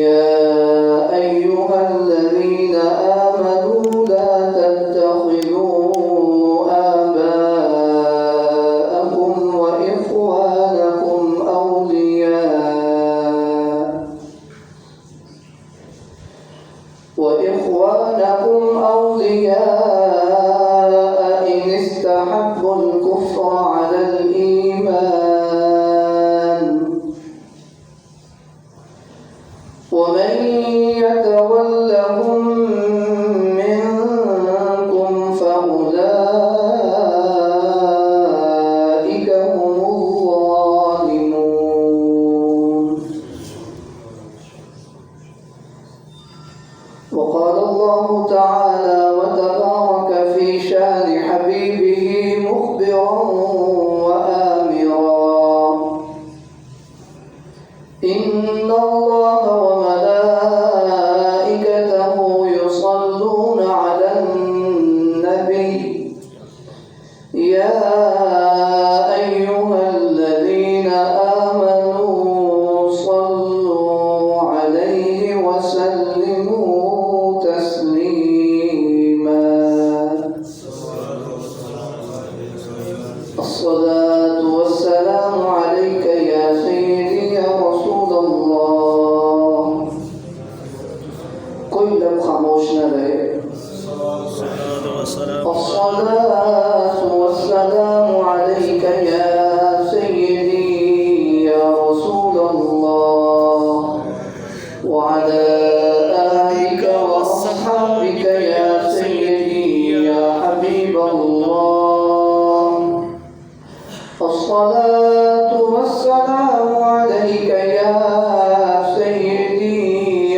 يا أيها الذين آمنوا لا تتخذوا آباءكم وإخوانكم أولياء إن استحبوا الكفر على الإيمان ومن يتولهم منكم فأولئك هم الظالمون. وقال الله تعالى وتبارك في شان حبيبه مخبرا وآمرا: إن الله وملائكته يصلون على النبي يا أيها الذين آمنوا صلوا عليه وسلموا تسليما. الصلاة والسلام عليك يا سيدي يا رسول اللہ. کوئی لب خاموش نہ رہے. الصلاة والسلام عليك يا سيدي يا رسول الله وعلى آلك وأصحابك يا سيدي يا حبيب الله. الصلاة والسلام عليك يا سيدي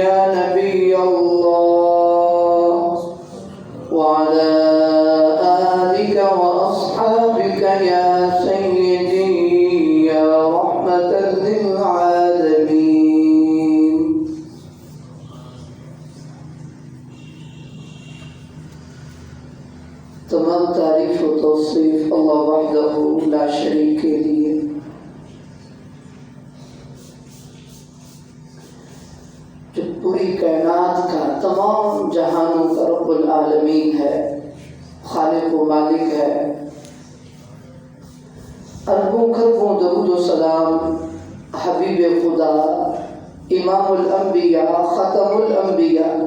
يا نبي الله وعلى آلك وأصحابك يا سيدي يا رحمة للعالمين. تمام تعریف و توصیف اللہ وحدہ لا شریک کے لیے. جو پوری کائنات کا تمام جہانوں کا رب العالمین ہے، خالق و مالک ہے. اربوں کھربوں درود و سلام حبیب خدا، امام الانبیاء، ختم الانبیاء،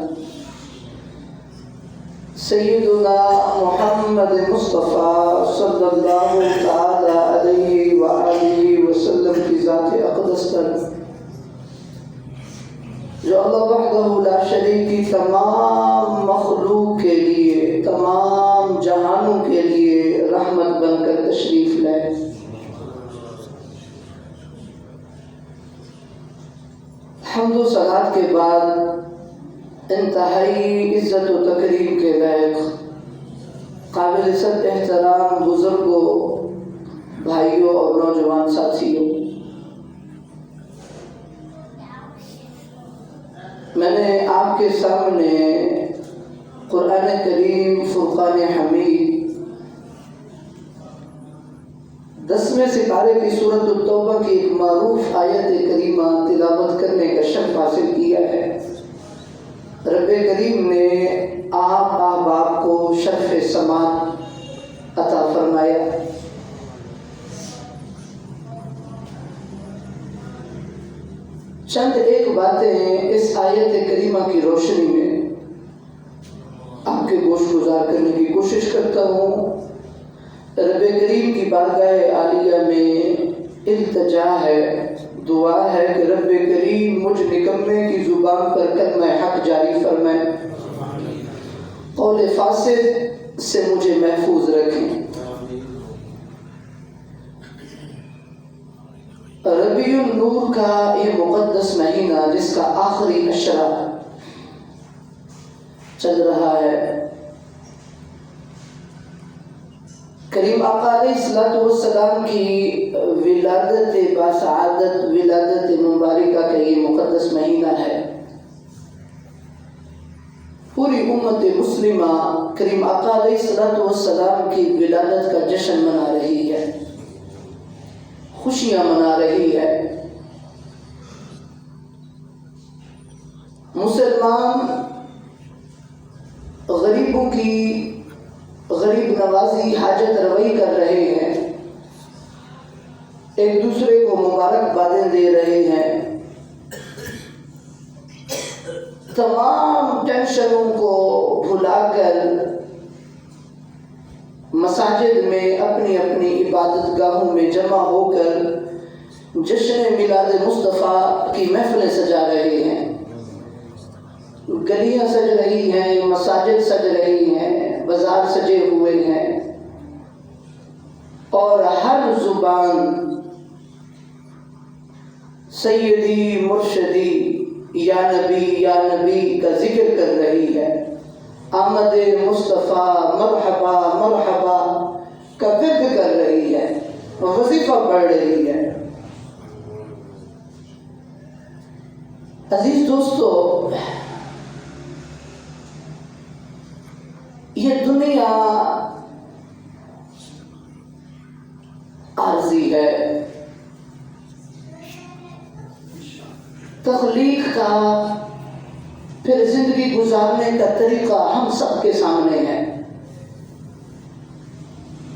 سیدنا محمد مصطفیٰ صلی اللہ تعالی علیہ وآلہ وسلم کی ذات اقدس پر، جو اللہ وحدہ لا شریک کی تمام مخلوق کے لیے، تمام جہانوں کے لیے رحمت بن کر تشریف لائے. حمد و صلات کے بعد انتہائی عزت و تکریم کے لائق قابل صد احترام بزرگوں، بھائیوں اور نوجوان ساتھیوں، میں نے آپ کے سامنے قرآن کریم فرقان حمید 10ویں سپارے کی سورۃ التوبہ کی ایک معروف آیت کریمہ تلاوت کرنے کا شرف حاصل کیا ہے. رب کریم نے آپ احباب کو شرف سماعت عطا فرمایا. چند ایک باتیں اس آیت کریمہ کی روشنی میں آپ کے گوش گزار کرنے کی کوشش کرتا ہوں. رب کریم کی بارگاہ عالیہ میں التجا ہے، دعا ہے کہ رب کریم مجھ نکمے کی زبان پر کلمہ حق جاری فرمائے، قول فاسد سے مجھے محفوظ رکھیں. ربیع النور کا یہ مقدس مہینہ جس کا آخری اشرا چل رہا ہے، کریم آقا علیہ السلام کی ولادت باسعادت، ولادت مبارکہ کا یہ مقدس مہینہ ہے. پوری امت مسلمہ کریم آقا علیہ السلام کی ولادت کا جشن منا رہی ہے، خوشیاں منا رہی ہے. مسلمان غریبوں کی غریب نوازی، حاجت روائی کر رہے ہیں، ایک دوسرے کو مبارکبادیں دے رہے ہیں، تمام ٹینشنوں کو بھلا کر مساجد میں اپنی اپنی عبادت گاہوں میں جمع ہو کر جشن میلاد مصطفیٰ کی محفلیں سجا رہے ہیں۔ گلیاں سج رہی ہیں، مساجد سج رہی ہیں، بازار سجے ہوئے ہیں، اور ہر زبان سیدی مرشدی یا نبی کا ذکر کر رہی ہے، آمد مصطفیٰ مرحبا مرحبا کا ورد کر رہی ہے، وظیفہ پڑھ رہی ہے۔ عزیز دوستو، یہ دنیا عارضی ہے، تخلیق کا پھر زندگی گزارنے کا طریقہ ہم سب کے سامنے ہے۔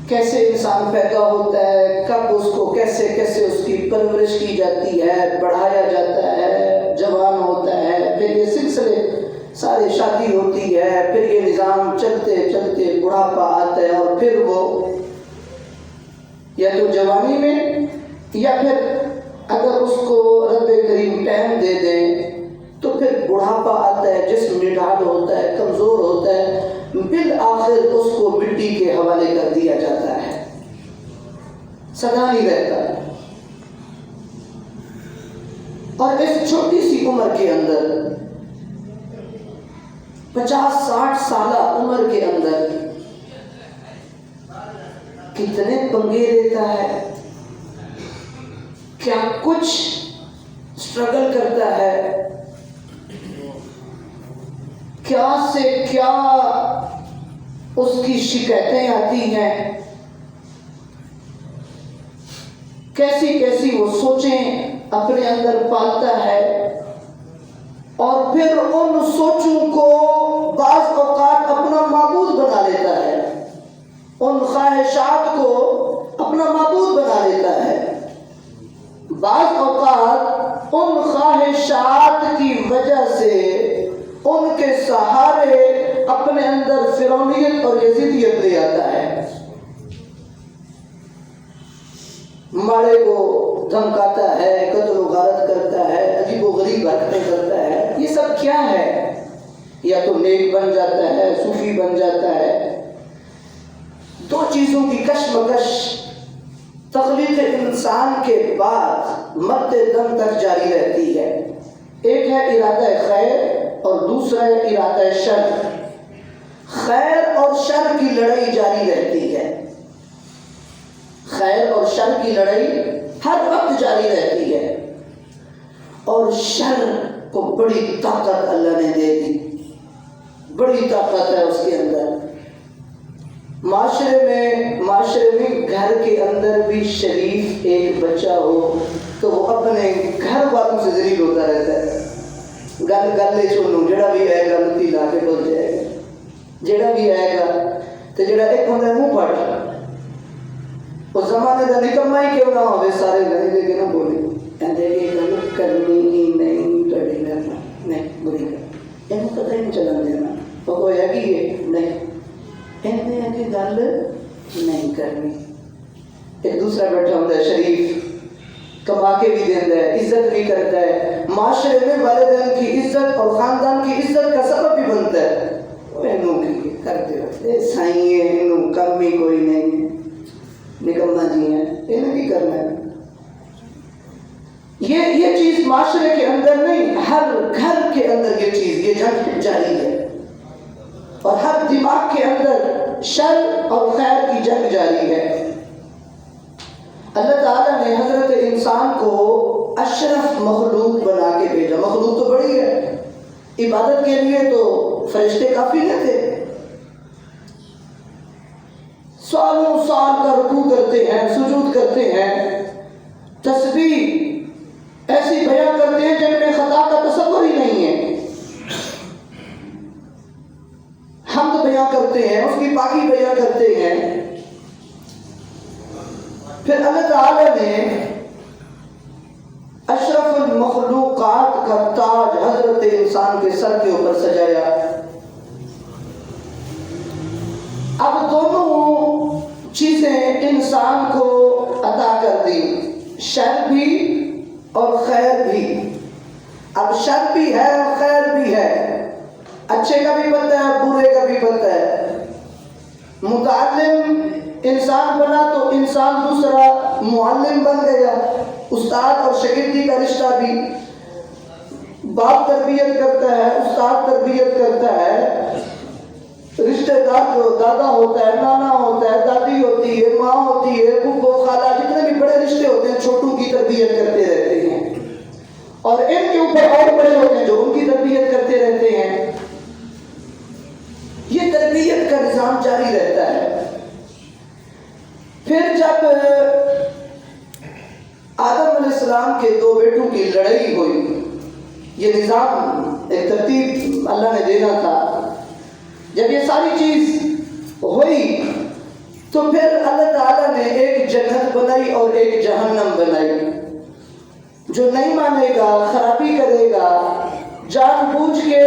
کیسے انسان پیدا ہوتا ہے، کب اس کو کیسے اس کی پرورش کی جاتی ہے، بڑھایا جاتا ہے، جوان ہوتا ہے، پھر یہ سلسلے سارے شادی ہوتی ہے، پھر یہ نظام چلتے چلتے بڑھاپا آتا ہے، اور پھر وہ یا تو جوانی میں یا پھر اگر اس کو رب کریم ٹائم دے دیں تو پھر بڑھاپا آتا ہے، جسم نڈھال ہوتا ہے، کمزور ہوتا ہے، بالآخر اس کو مٹی کے حوالے کر دیا جاتا ہے، سدا نہیں رہتا ہے۔ اور اس چھوٹی سی عمر کے اندر 50-60 سالہ عمر کے اندر کتنے پنگے لیتا ہے، کیا کچھ سٹرگل کرتا ہے، کیا سے کیا اس کی شکایتیں آتی ہیں، کیسی وہ سوچیں اپنے اندر پالتا ہے، اور پھر ان سوچوں کو بعض اوقات اپنا معبود بنا لیتا ہے، ان خواہشات کو اپنا معبود بنا لیتا ہے۔ بعض اوقات ان خواہشات کی وجہ سے ان کے سہارے اپنے اندر فرعونیت اور یزیدیت لے آتا ہے، ماڑے کو دھمکاتا ہے، قتل و غارت کرتا ہے، عجیب و غریب حرکتیں کرتا ہے۔ یہ سب کیا ہے؟ یا تو نیک بن جاتا ہے، صوفی بن جاتا ہے۔ دو چیزوں کی کشمکش تخلیق انسان کے بعد مرتے دم تک جاری رہتی ہے، ایک ہے ارادہ خیر اور دوسرا ہے ارادہ شر۔ خیر اور شر کی لڑائی جاری رہتی ہے، خیر اور شر کی لڑائی ہر وقت جاری رہتی ہے، اور شر کو بڑی طاقت اللہ نے دے دی، بڑی طاقت ہے اس کے اندر۔ معاشرے میں گھر کے اندر بھی شریف ایک بچہ ہو تو وہ اپنے گھر والوں سے ذلیل ہوتا رہتا ہے، گل سنو جڑا بھی آئے گا لتی لا کے ڈول جائے گا، جڑا بھی آئے گا تو جڑا ایک ہوتا ہے منہ پٹ، اس زمانے کا نکما ہی کیوں نہ ہوئے، سارے گھر دے کے نہ بولے کہتے کہ گل کرنی ہی نہیں، تڑی کرنا نہیں، بری کر یہ پتہ ہی نہیں چلا دینا، وہ کوئی ہے کہ یہ نہیں کہتے ہیں کہ گل نہیں کرنی۔ ایک دوسرا بیٹھا ہوتا ہے شریف، کما کے بھی دیتا ہے، عزت بھی کرتا ہے، معاشرے میں والدین کی عزت اور خاندان کی عزت کا سبب بھی بنتا ہے، وہ انہوں کی کرتے ہوتے سائیں ہیں، انہوں کم بھی کوئی نہیں، نکمہ جی ہیں، انہیں بھی کرنا ہے۔ یہ چیز معاشرے کے اندر نہیں، ہر گھر کے اندر یہ چیز، یہ جنگ جاری ہے، اور ہر دماغ کے اندر شر اور خیر کی جنگ جاری ہے۔ اللہ تعالیٰ نے حضرت انسان کو اشرف مخلوق بنا کے بھیجا، مخلوق تو بڑی ہے، عبادت کے لیے تو فرشتے کافی نہ تھے، سالوں سال کا رکوع کرتے ہیں، سجود کرتے ہیں، تسبیح ایسی بیان کرتے ہیں جن میں خطا کا تصور ہی نہیں ہے، انسانیت کا تاج حضرت انسان کے سر کے اوپر سجایا۔ اب دونوں چیزیں انسان کو عطا کر دی، شر بھی اور خیر بھی۔ اب شر بھی ہے اور خیر بھی ہے، اچھے کا بھی پتہ ہے، برے کا بھی پتہ ہے۔ متعلم انسان بنا تو انسان دوسرا معلم بن گیا، استاد اور شاگردی کا رشتہ بھی، باپ تربیت کرتا ہے، استاد تربیت کرتا ہے، رشتہ دار جو دادا ہوتا ہے، نانا ہوتا ہے، دادی ہوتی ہے، ماں ہوتی ہے، پھپھو خالہ، جتنے بھی بڑے رشتے ہوتے ہیں چھوٹوں کی تربیت کرتے رہتے ہیں، اور ان کے اوپر اور بڑے ہوتے ہیں جو ان کی تربیت کرتے رہتے ہیں۔ یہ تربیت کا نظام جاری رہتا ہے۔ پھر جب آدم علیہ السلام کے دو بیٹوں کی لڑائی ہوئی، یہ نظام ایک ترتیب اللہ نے دینا تھا، جب یہ ساری چیز ہوئی تو پھر اللہ تعالیٰ نے ایک جنت بنائی اور ایک جہنم بنائی۔ جو نہیں مانے گا، خرابی کرے گا، جان بوجھ کے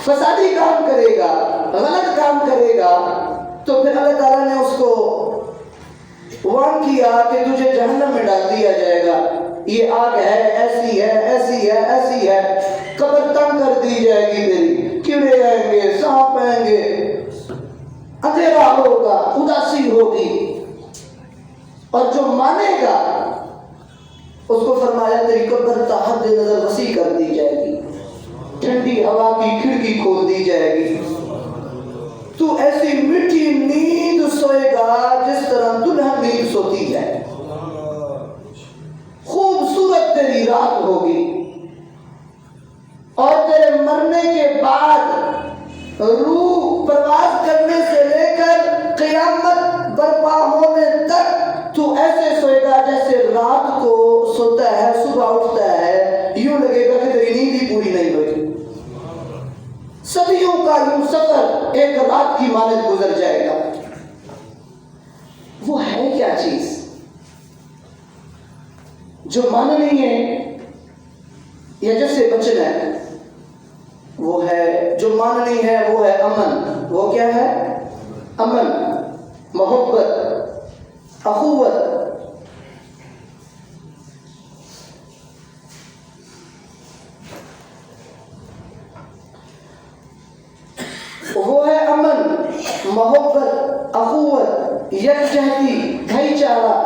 فسادی کام کرے گا، غلط کام کرے گا، تو پھر اللہ تعالیٰ نے اس کو وارن کیا کہ تجھے جہنم میں ڈال دیا جائے گا، یہ آگ ہے، ایسی ہے، ایسی ہے، ایسی ہے، قبر تنگ کر دی جائے گی تیری، کیڑے آئیں گے، سانپ آئیں گے، اندھیرا ہوگا، اداسی ہوگی۔ اور جو مانے گا اس کو فرمایا تیری قبر تا حد نظر وسیع کر دی جائے گی، ٹھنڈی ہوا کی کھڑکی کھول دی جائے گی، تو ایسی میٹھی نیند سوئے گا جس طرح دلہن نیند سوتی ہے، خوبصورت تیری رات ہوگی، اور تیرے مرنے کے بعد روح پرواز کرنے سے لے کر قیامت برپا ہونے تک تو ایسے سوئے گا جیسے رات کو سوتا ہے، صبح اٹھتا ہے، یوں لگے گا کہ تیری نیند ہی پوری نہیں ہوئی۔ صدیوں کا یوں سفر ایک رات کی مانند گزر جائے گا۔ وہ ہے کیا چیز جو ماننی ہے یا جس سے بچنا ہے؟ وہ ہے جو ماننی ہے، وہ ہے امن۔ وہ کیا ہے؟ امن، محبت، اخوت۔ وہ ہے امن، محبت، اخوت، یکجہتی، بھائی چارہ،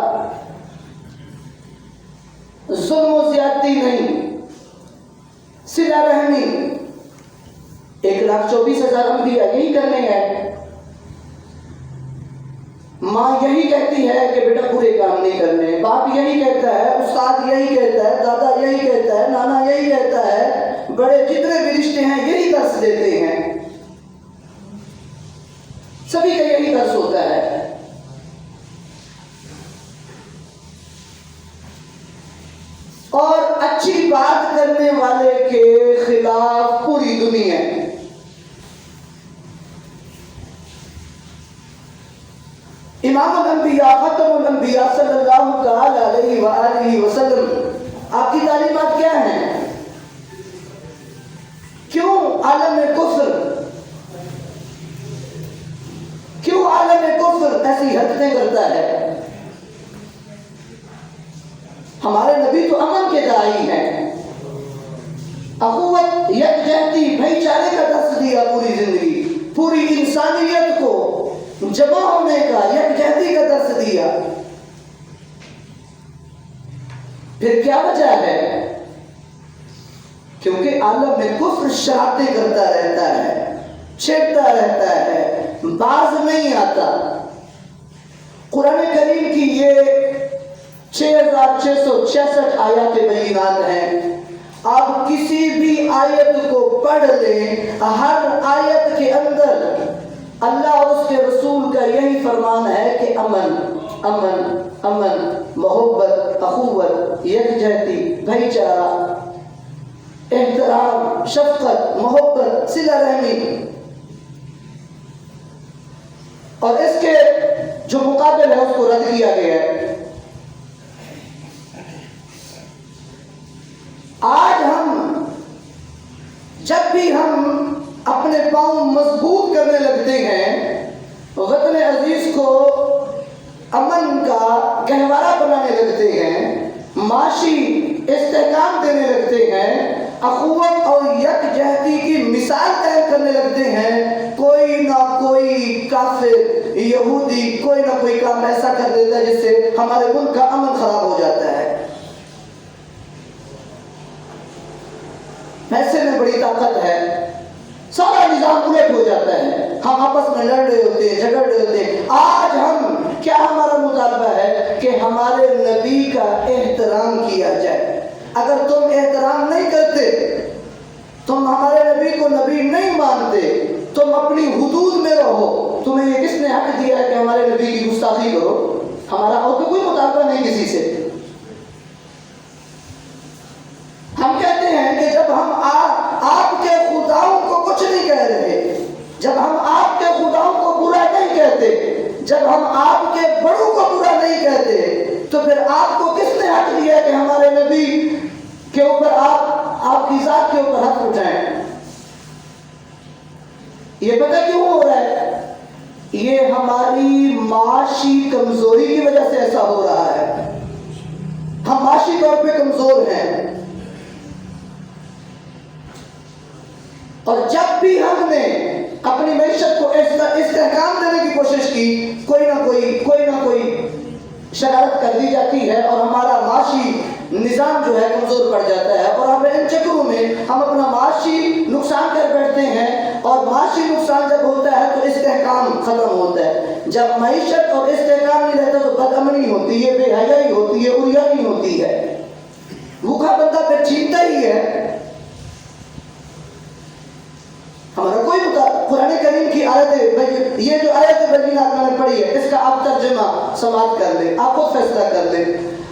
ظلم و زیادتی نہیں، صلہ رحمی۔ 1,24,000 انبیاء یہی کرنے ہیں۔ ماں یہی کہتی ہے کہ بیٹا برے کام نہیں کرنے، باپ یہی کہتا ہے، استاد یہی کہتا ہے، دادا یہی کہتا ہے، نانا یہی کہتا ہے، بڑے جتنے بھی رشتے ہیں یہی درس دیتے ہیں، سبھی کا یہی درس ہوتا ہے۔ اور اچھی بات کرنے والے کے خلاف پوری دنیا ہے۔ امام الانبیاء، ختم الانبیاء صلی اللہ تعالی علیہ وآلہ وسلم، آپ کی تعلیمات کیا ہیں؟ کیوں عالم کفر، کیوں عالم کفر ایسی حرکتیں کرتا ہے؟ ہمارے نبی تو امن کے داعی ہیں، اخوت، یکجہتی، بھائی چارے کا درس دیا پوری زندگی، پوری انسانیت کو جمع ہونے کا، یکجہتی کا درس دیا۔ پھر کیا وجہ ہے؟ کیونکہ عالم میں کفر شرارتیں کرتا رہتا ہے، چھیڑتا رہتا ہے، باز نہیں آتا۔ قرآن کریم کی یہ 6,666 آیات بینات ہیں، آپ کسی بھی آیت کو پڑھ لیں، ہر آیت کے اندر اللہ اور اس کے رسول کا یہی فرمان ہے کہ امن، امن، امن، محبت، اخوت، یکجہتی، بھائی چارہ، احترام، شفقت، محبت، صلہ رحمی۔ اور اس کے جو مقابل ہے اس کو رد کیا گیا ہے۔ بھی ہم اپنے پاؤں مضبوط کرنے لگتے ہیں، وطن عزیز کو امن کا گہوارہ بنانے لگتے ہیں، معاشی استحکام دینے لگتے ہیں، اخوت اور یکجہتی کی مثال قائم کرنے لگتے ہیں، کوئی نہ کوئی کافر یہودی کوئی نہ کوئی کام ایسا کر دیتا ہے جس سے ہمارے ملک کا امن خراب ہو جاتا ہے۔ پیسے میں بڑی طاقت ہے، سارا نظام الٹ ہو جاتا ہے، ہم آپس میں لڑ رہے ہوتے ہیں، جھگڑ رہے ہوتے ہیں۔ آج کیا ہمارا مطالبہ ہے کہ ہمارے نبی کا احترام کیا جائے۔ اگر تم احترام نہیں کرتے، تم ہمارے نبی کو نبی نہیں مانتے، تم اپنی حدود میں رہو، تمہیں یہ کس نے حق دیا ہے کہ ہمارے نبی کی گستاخی کرو؟ ہمارا اور تو کوئی مطالبہ نہیں کسی سے۔ ہم کہتے ہیں کہ جب ہم آپ کے خداؤں کو کچھ نہیں کہہ رہے، جب ہم آپ کے خداؤں کو برا نہیں کہتے، جب ہم آپ کے بڑوں کو برا نہیں کہتے، تو پھر آپ کو کس نے حق دیا کہ ہمارے نبی کے اوپر آپ کی ذات کے اوپر ہاتھ اٹھائیں؟ یہ پتہ کیوں ہو رہا ہے؟ یہ ہماری معاشی کمزوری کی وجہ سے ایسا ہو رہا ہے۔ ہم معاشی طور پہ کمزور ہیں، اور جب بھی ہم نے اپنی معیشت کو استحکام دینے کی کوشش کی، کوئی نہ کوئی شرارت کر دی جاتی ہے اور ہمارا معاشی نظام جو ہے کمزور پڑ جاتا ہے، اور ہم ان چکروں میں ہم اپنا معاشی نقصان کر بیٹھتے ہیں، اور معاشی نقصان جب ہوتا ہے تو استحکام ختم ہوتا ہے۔ جب معیشت اور استحکام نہیں رہتا تو بدامنی ہوتی ہے، بے حیائی ہوتی ہے، عریانی ہوتی ہے، بھوکا بندہ پھر چھینتا ہی ہے۔ ہمارا کوئی قرآن کریم کی آیت، یہ جو آیت بینہ میں نے پڑھی ہے، اس کا آپ ترجمہ سماعت کر لیں، آپ خود فیصلہ کر لیں۔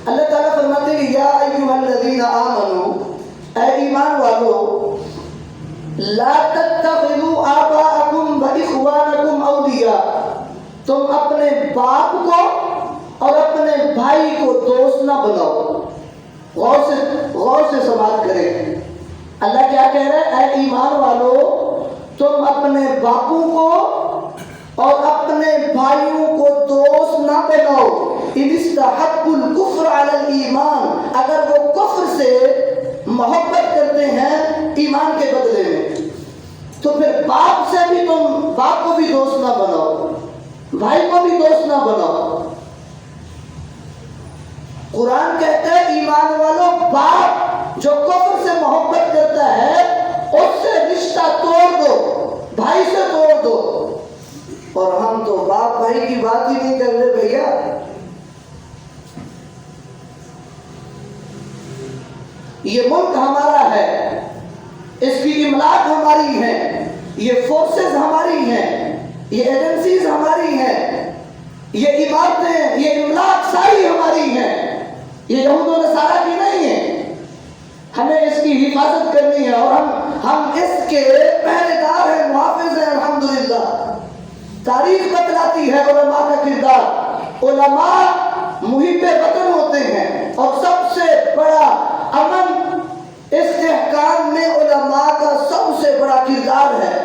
اللہ تعالیٰ فرماتے ہیں یا ایھا الذین آمنوا، اے ایمان والو، لا تتخذوا آباءکم واخوانکم اولیاء، تم اپنے باپ کو اور اپنے بھائی کو دوست نہ بناؤ۔ غور سے سماعت کریں۔ اللہ کیا کہہ رہا ہے؟ اے ایمان والو، تم اپنے باپوں کو اور اپنے بھائیوں کو دوست نہ بناؤ۔ ان استحبوا الکفر علی الایمان، اگر وہ کفر سے محبت کرتے ہیں ایمان کے بدلے میں، تو پھر باپ کو بھی دوست نہ بناؤ، بھائی کو بھی دوست نہ بناؤ۔ قرآن کہتا ہے ایمان والو، باپ جو کفر سے محبت کرتا ہے اس سے رشتہ توڑ دو، بھائی سے توڑ دو۔ اور ہم تو باپ بھائی کی بات ہی نہیں کر رہے بھیا۔ یہ ملک ہمارا ہے، اس کی املاک ہماری ہے، یہ فورسز ہماری ہیں، یہ ایجنسیز ہماری ہیں، یہ عمارتیں، یہ املاک ساری ہماری ہیں، یہ یہود و نصارہ کی نہیں ہے۔ ہمیں اس کی حفاظت کرنی ہے، اور ہم اس کے پہرے دار ہیں، محافظ ہیں الحمدللہ۔ تاریخ بتلاتی ہے علماء کا کردار۔ علماء محب وطن ہوتے ہیں، اور سب سے بڑا امن استحکام میں علماء کا سب سے بڑا کردار ہے۔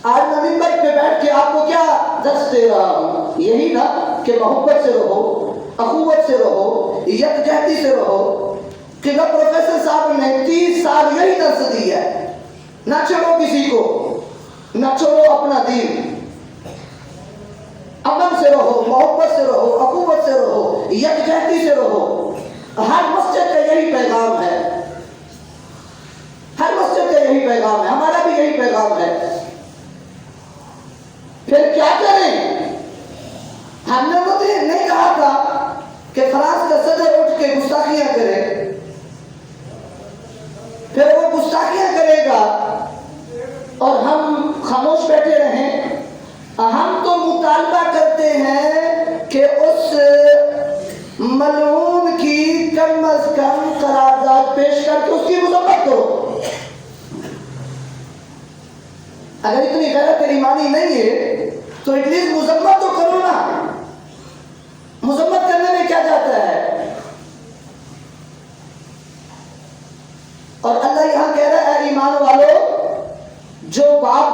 آج میں منبر پہ بیٹھ کے آپ کو کیا درس دے رہا ہوں؟ یہی نا کہ محبت سے رہو، اخوت سے رہو، یکجہتی سے رہو۔ قبلہ پروفیسر صاحب نے 30 سال یہی درس دیا ہے، نہ چھوڑو کسی کو، نہ چھوڑو اپنا دین، امن سے رہو، محبت سے رہو، اخوت سے رہو، یکجہتی سے رہو۔ ہر مسجد کا یہی پیغام ہے، ہر مسجد کا یہی پیغام ہے، ہمارا بھی یہی پیغام ہے۔ پھر کیا کریں؟ ہم نے تو نہیں کہا تھا کہ فرانس کا صدر اٹھ کے گستاخیاں کرے، پھر وہ گستاخیاں کرے گا اور ہم خاموش بیٹھے رہیں۔ ہم تو مطالبہ کرتے ہیں کہ اس ملعون کی کم از کم قرارداد پیش کر کے اس کی مذمت کرو۔ اگر اتنی غیرت ایمانی نہیں ہے تو ایٹ لیسٹ مذمت تو کرو نا۔ مذمت کرنے میں کیا جاتا ہے؟ اور اللہ یہاں کہہ رہا ہے اے ایمان والو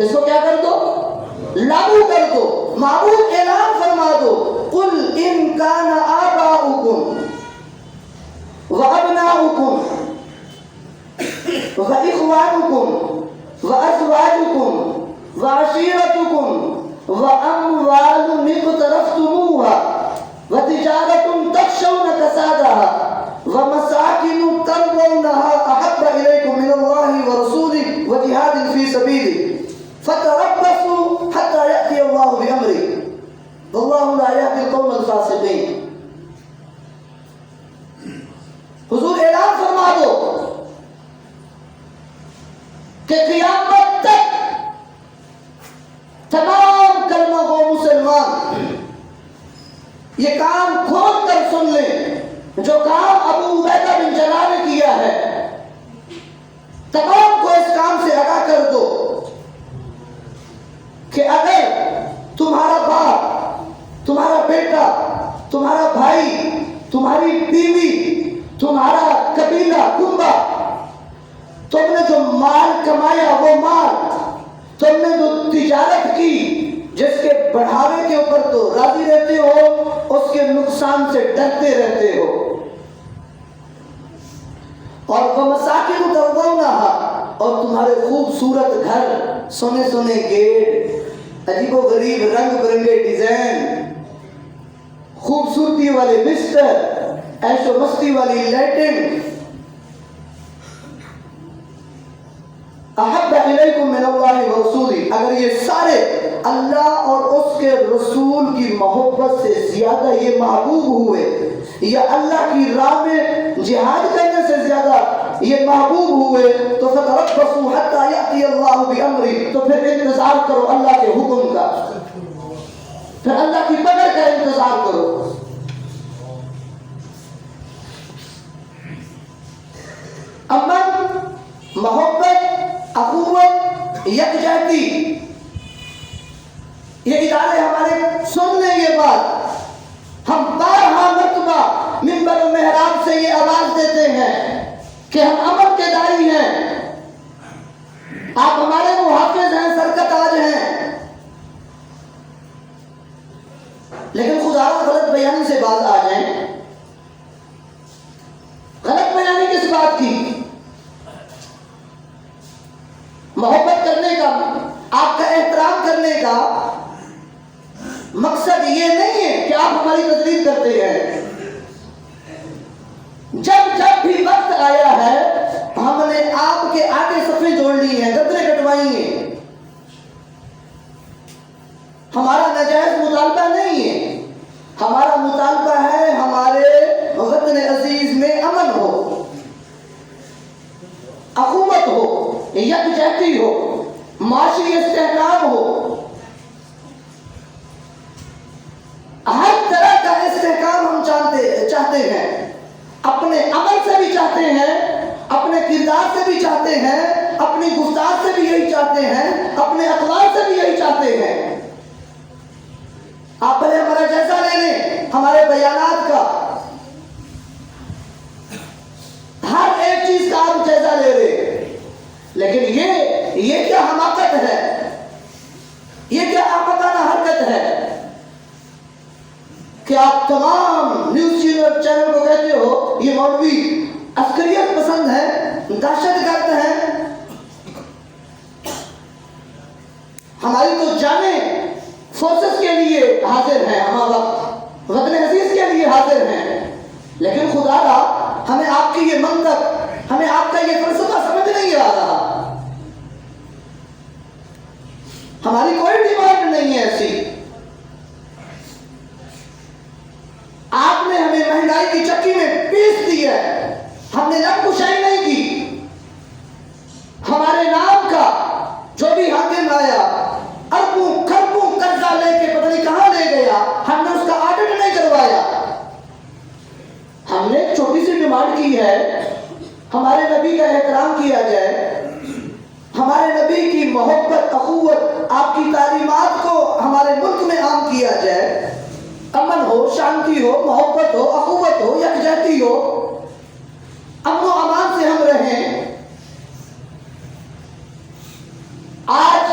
اس کو کیا کر دو؟ لاگو کر دو. معبود اعلان فرما دو قل ان کان آباؤکم وابناؤکم واخوانکم وازواجکم وعشیرتکم واموال اقترفتموها وتجارة تخشون كسادها ومساكن ترضونها احب اليكم من الله ورسوله وجهاد في سبيله فتربصوا حتى يأتي الله بأمره والله لا يهدي القوم الفاسقين. حضور اعلان فرما دو کہ قیامت تک تمام کلمہ گو مسلمان یہ کام کھول کر سن لیں. جو کام ابو عبیدہ بن جراح نے کیا ہے تمام کو اس کام سے آگاہ کر دو کہ اگر تمہارا باپ، تمہارا بیٹا، تمہارا بھائی، تمہاری بیوی، تمہارا قبیلہ، کنبہ، تم نے جو مال کمایا وہ مال، تم نے جو تجارت کی جس کے بڑھاوے کے اوپر تو راضی رہتے ہو اس کے نقصان سے ڈرتے رہتے ہو، اور وَمَسَاكِنُ تَرْضَوْنَهَا، اور تمہارے خوبصورت گھر، سونے سونے گیٹ، عجیب و غریب رنگ برنگے ڈیزائن، خوبصورتی والے بستر، عیش و مستی والی لائٹنگ، احب الیکم من اللہ ورسولہ، اگر یہ سارے اللہ اور اس کے رسول کی محبت سے زیادہ یہ محبوب ہوئے یا اللہ کی راہ میں جہاد کرنے سے زیادہ یہ محبوب ہوئے تو فتربصوا حتی یأتی اللہ بأمرہ، تو پھر انتظار کرو اللہ کے حکم کا، پھر اللہ کی پکڑ کا انتظار کرو. امن، محبت، اخوت، یکجہتی، یہ ادارے ہمارے سن لیں یہ بات. ہم بارہا مرتبہ منبر و محراب سے یہ آواز دیتے ہیں کہ ہم امن کے داعی ہیں، آپ ہمارے محافظ ہیں، سرکتاج ہیں، لیکن خدا غلط بیانی سے باز آ جائیں. غلط بیانی کس بات کی؟ محبت کرنے کا، آپ کا احترام کرنے کا مقصد یہ نہیں ہے کہ آپ ہماری تجلیل کرتے ہیں. جب جب بھی وقت آیا ہے ہم نے آپ کے آگے صفیں جوڑ لی ہیں، گردنیں کٹوائی ہیں. ہمارا ناجائز مطالبہ نہیں ہے، ہمارا مطالبہ ہے ہمارے وطن عزیز میں امن ہو، اخوت ہو، یکجہتی ہو، معاشی استحکام ہو، ہر طرح کا استحکام ہم چاہتے ہیں. اپنے عمل سے بھی چاہتے ہیں، اپنے کردار سے بھی چاہتے ہیں، اپنی گفتار سے بھی یہی چاہتے ہیں، اپنے اقوال سے بھی یہی چاہتے ہیں. آپ پہلے ہمارا جائزہ لے لیں، ہمارے بیانات کا، ہر ایک چیز کا آپ جائزہ لے لیں. لیکن یہ کیا حماقت ہے، یہ کیا احمقانہ حرکت ہے کہ آپ تمام نیوز چینل کو کہتے ہو یہ مولوی عسکریت پسند ہے، دہشت گرد ہیں. ہماری تو جانیں فورسز کے لیے حاضر ہیں، ہمارا وطن عزیز کے لیے حاضر ہیں، لیکن خدا را ہمیں آپ کی یہ منطق، ہمیں آپ کا یہ فلسفہ سمجھ نہیں آ رہا. ہماری کوئی ڈیمانڈ نہیں ہے ایسی. آپ نے ہمیں مہنگائی کی چکی میں پیس دی ہے، ہم نے لب کشائی نہیں کی. ہمارے نام کا جو بھی حاکم آیا اربوں کھربوں قرضہ لے کے پتہ نہیں کہاں لے گیا، ہم نے اس کا آڈٹ نہیں کروایا. ہم نے ایک چھوٹی سی ڈیمانڈ کی ہے، ہمارے نبی کا احترام کیا جائے، ہمارے نبی کی محبت، اخوت، آپ کی تعلیمات کو ہمارے ملک میں عام کیا جائے. امن ہو، شانتی ہو، محبت ہو، اخوت ہو، یکجہتی ہو، امن و امان سے ہم رہیں. آج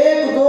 1-2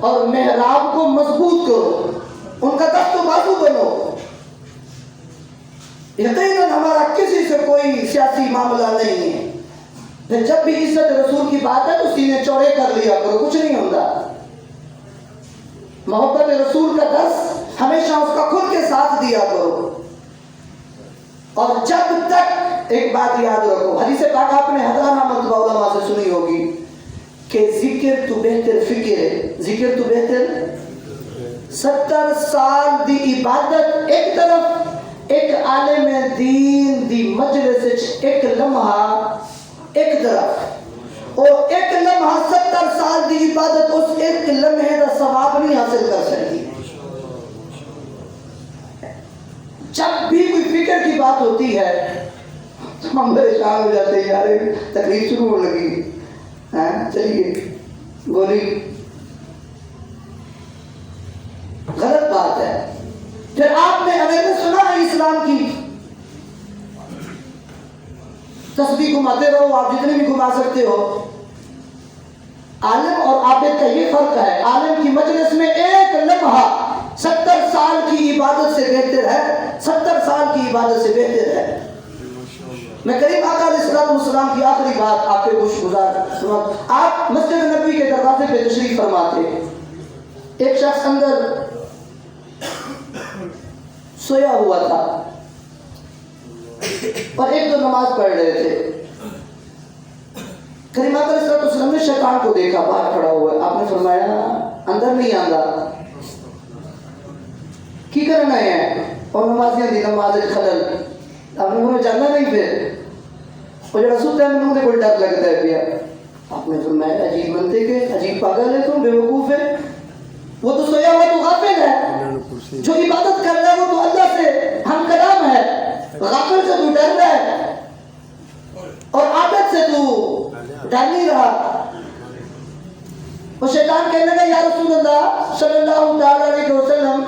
اور محراب کو مضبوط کرو، ان کا دست و بازو بنو۔ یقیناً ہمارا کسی سے کوئی سیاسی معاملہ نہیں ہے، پھر جب بھی عزت رسول کی بات ہے تو سینے چوڑے کر لیا کرو، کچھ نہیں ہوتا۔ محبت رسول کا درس ہمیشہ اس کا کھل کے ساتھ دیا کرو۔ اور جب تک ایک بات یاد رکھو، حدیث پاک آپ نے ہزارہ مرتبہ علماء سے سنی ہوگی کہ ذکر تو بہتر فکر ہے، ذکر تو بہتر 70 سال دی عبادت ایک طرف، ایک عالم دین دی مجلس ایک لمحہ ایک طرف، اور ایک لمحہ 70 سال دی عبادت اس ایک لمحے کا ثواب نہیں حاصل کر سکتی۔ جب بھی کوئی فکر کی بات ہوتی ہے تو ہم پریشان ہو جاتے ہیں، یار تقریر شروع ہونے لگی، چلیے گولی، غلط بات ہے۔ پھر آپ نے اویئرنیس سنا ہے اسلام کی، تسبیح گھماتے رہو، آپ جتنے بھی گھما سکتے ہو۔ عالم اور عابد کا یہ فرق ہے، عالم کی مجلس میں ایک لمحہ 70 سال کی عبادت سے بہتر ہے، 70 سال کی عبادت سے بہتر ہے۔ میں کریم آقا علیہ السلام کی آخری بات آپ کے گوش گزار سنا۔ آپ مسجد نبوی کے دروازے پہ تشریف فرماتے، ایک شخص اندر سویا ہوا تھا اور ایک دو نماز پڑھ رہے تھے۔ کریم آقا علیہ السلام نے شیطان کو دیکھا باہر کھڑا ہوا ہے، آپ نے فرمایا اندر نہیں آندا کی کرنا ہے، اور نمازیاں دی نماز خلل، آپ نے انہوں جاننا نہیں، پھر وہ جڑا سوتا ہے انہوں نے کوئی ڈر لگتا ہے پیا۔ آپ نے فرمایا عجیب بنتے کہ عجیب پاگل ہے تم، بے وقوف ہے، وہ تو سویا ہوا تو غافل ہے، جو عبادت کر رہا ہے وہ تو اللہ سے ہم کلام ہے، غافل سے تو ڈر رہا ہے اور عادت سے تو ڈر نہیں رہا۔ وہ شیطان کہنے لگا یا رسول اللہ صلی اللہ تعالی علیہ وسلم،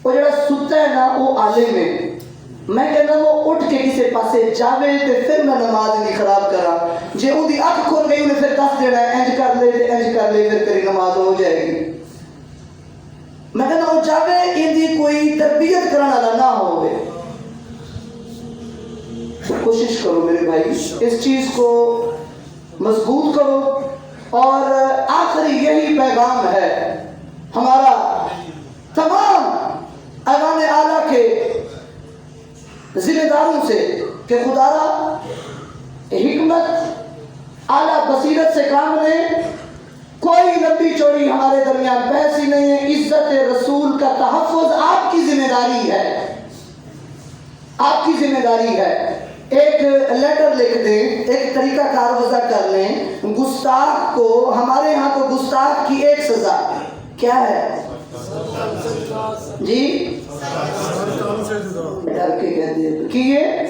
وہ جڑا ستا ہے نا وہ عالم ہے، میں کہنا وہ اٹھ کے کسی پاسے جاوے تے پھر میں نماز نہیں خراب کرا، جے ان دی اکھ کھول گئی انہیں پھر دس دینا ہے انج کر لے تے انج کر لے، پھر تیری نماز ہو جائے گی۔ میں کہنا وہ جاوے ان دی کوئی تربیت کرنا والا نہ ہوئے۔ کوشش کرو میرے بھائی، اس چیز کو مضبوط کرو، اور آخری یہی پیغام ہے ہمارا تمام ایوان اعلیٰ کے ذمہ داروں سے کہ خدا را حکمت اعلیٰ بصیرت سے کام لیں، کوئی لمبی چوڑی ہمارے درمیان بحث ہی نہیں ہے، عزت رسول کا تحفظ آپ کی ذمہ داری ہے، آپ کی ذمہ داری ہے۔ ایک لیٹر لکھ دیں، ایک طریقہ کار وضع کر لیں، گستاخ کو، ہمارے ہاں تو گستاخ کی ایک سزا کیا ہے جی، ڈر کے کہتے ہیں کہ یہ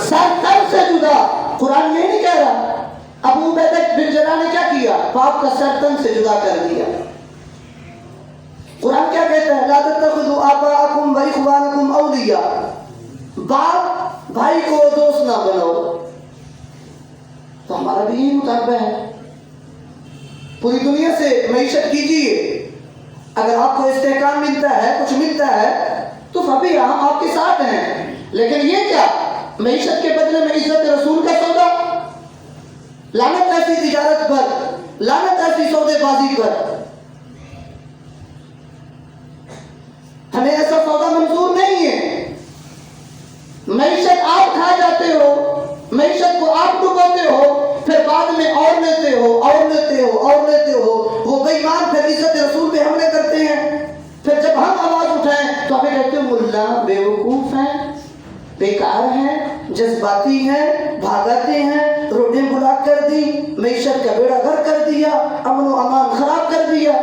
سر تن سے جدا۔ قرآن یہ نہیں کہہ رہا، ابو عبیدہ بن جراح نے کیا کیا، باپ کا سر تن سے جدا کر دیا۔ قرآن کیا کہتا ہے، لا تتخذوا آباءکم واخوانکم اولیاء، باپ بھائی کو دوست نہ بناؤ۔ تو ہمارا بھی یہی مطالبہ ہے، پوری دنیا سے معیشت کیجیے، اگر آپ کو استحکام ملتا ہے، کچھ ملتا ہے تو ابھی ہم آپ کے ساتھ ہیں، لیکن یہ کیا، معیشت کے بدلے میں عزت رسول کا سودا، لعنت ایسی تجارت پر، لعنت ایسی سودے بازی پر۔ ہمیں ایسا سودا منظور نہیں ہے۔ معیشت آپ کھا جاتے ہو، معیشت کو آپ ڈبوتے ہو، پھر بعد میں اور لیتے ہو اور لیتے ہو اور لیتے ہو، وہ بے ایمان پھر عزت رسول پہ حملے کرتے ہیں، پھر جب ہم آواز اٹھائیں تو ہمیں کہتے ہیں ملا بے وقوف ہیں، بیکار ہیں، جذباتی ہیں، بھاگاتے ہیں، روڈیں بلاک کر دی، معیشت کا بیڑا غرق کر دیا، امن و امان خراب کر دیا۔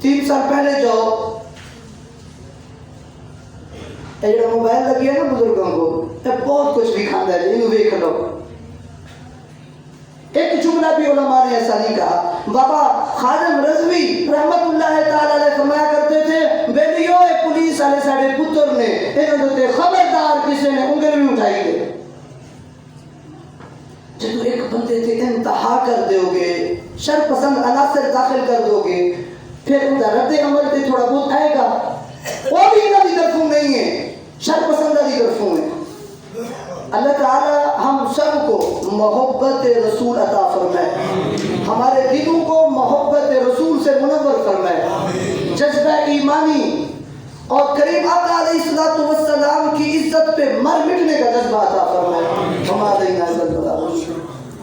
3 سال پہلے جاؤ، یہ جو موبائل لگی ہے نا بزرگوں کو، بہت کچھ بھی کھانا ہے، انہوں دیکھ لو۔ ایک جملہ بھی علماء نے ایسا نہیں کہا۔ بابا خادم رضوی رحمت اللہ تعالی علیہ فرمایا کرتے تھے، بیلیو پولیس والے ساڑے پتر نے انہوں نے خبردار کسی نے انگلی بھی اٹھائی دے، جب ایک بندے تے انتہا کر دو گے، شر پسند عناصر داخل کر دو گے، پھر ان کا رد عمل تے تھوڑا بہت آئے گا، وہ بھی انہوں کی طرفوں نہیں ہے، شر پسندہ کی طرفوں ہے۔ اللہ تعالی ہم سب کو محبت رسول عطا فرمائے، ہمارے دلوں کو محبت رسول سے منور فرمائے، جذبہ ایمانی اور کریم آقا علیہ السلام کی عزت پہ مر مٹنے کا جذبہ عطا فرمائے۔ ہمارے